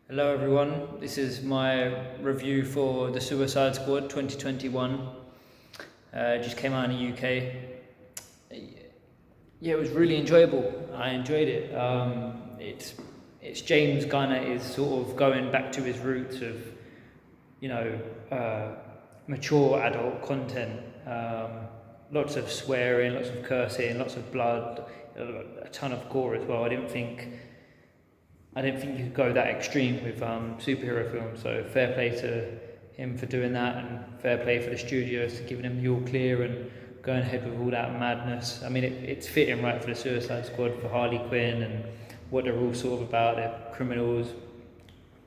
Hello everyone, this is my review for The Suicide Squad 2021. It just came out in the UK. Yeah, it was really enjoyable. I enjoyed it. It's James Gunn is sort of going back to his roots of, you know, mature adult content. Lots of swearing, lots of cursing, lots of blood, a ton of gore as well. I didn't think you could go that extreme with superhero films. So fair play to him for doing that, and fair play for the studios for giving him the all clear and going ahead with all that madness. I mean, it's fitting, right, for the Suicide Squad, for Harley Quinn and what they're all sort of about. They're criminals,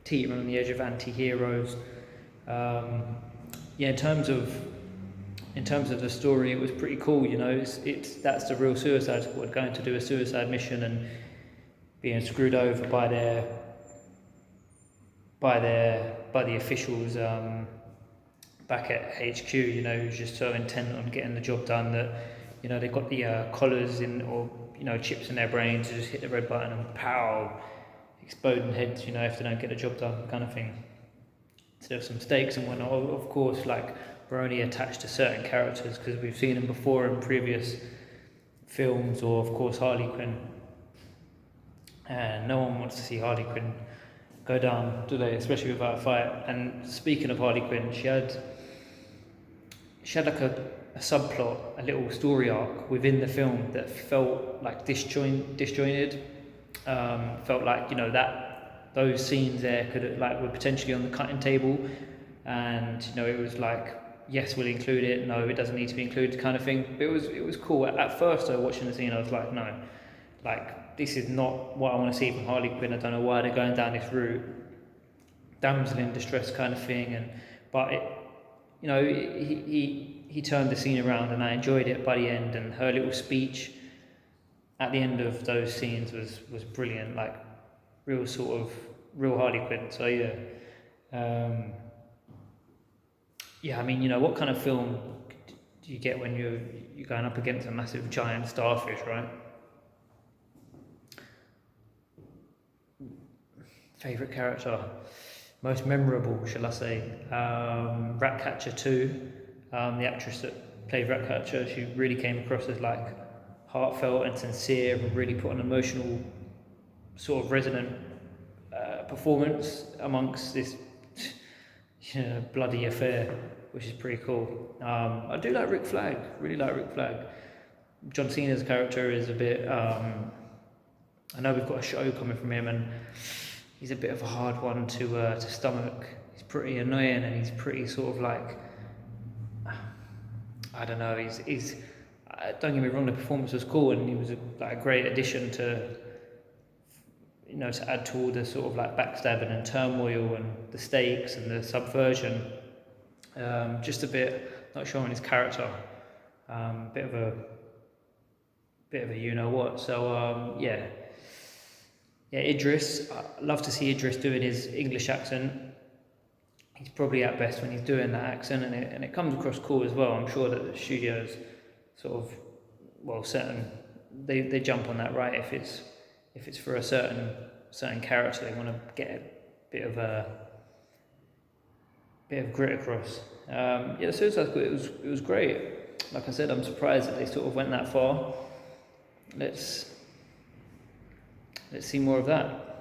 teetering on the edge of anti-heroes. Yeah, in terms of the story, it was pretty cool. You know, it's that's the real Suicide Squad going to do a suicide mission and being screwed over by the officials back at HQ. You know, who's just so intent on getting the job done that, you know, they've got the collars in, or, you know, chips in their brains to just hit the red button and pow, exploding heads. You know, if they don't get the job done, kind of thing. So there's some stakes and whatnot. Of course, like, we're only attached to certain characters because we've seen them before in previous films, or of course Harley Quinn. And no one wants to see Harley Quinn go down, do they? Especially without a fight. And speaking of Harley Quinn, she had like a subplot, a little story arc within the film that felt like disjointed. Felt like, you know, that those scenes there were potentially on the cutting table, and, you know, it was like, yes, we'll include it. No, it doesn't need to be included, kind of thing. But it was cool. At first, though, watching the scene, I was like, no, like, this is not what I want to see from Harley Quinn. I don't know why they're going down this route, damsel in distress kind of thing. But it, you know, he turned the scene around, and I enjoyed it by the end. And her little speech at the end of those scenes was brilliant, like real Harley Quinn. So yeah, yeah. I mean, you know, what kind of film do you get when you're going up against a massive giant starfish, right? Favourite character, most memorable, shall I say? Ratcatcher 2, the actress that played Ratcatcher, she really came across as like heartfelt and sincere, and really put an emotional, sort of resonant performance amongst this, you know, bloody affair, which is pretty cool. I do like Rick Flag, really like Rick Flag. John Cena's character is a bit, I know we've got a show coming from him, and he's a bit of a hard one to stomach. He's pretty annoying, and he's pretty sort of like, I don't know. He's don't get me wrong. The performance was cool, and he was a great addition to, you know, to add to all the sort of like backstabbing and turmoil and the stakes and the subversion. Just a bit not showing his character. Bit of a you know what. So yeah. Yeah, Idris, I love to see Idris doing his English accent. He's probably at best when he's doing that accent, and it comes across cool as well. I'm sure that the studios sort of, well, they jump on that, right? If it's for a certain character, they want to get a bit of grit across. Yeah, the Suicide Squad, it was great. Like I said, I'm surprised that they sort of went that far. Let's see more of that.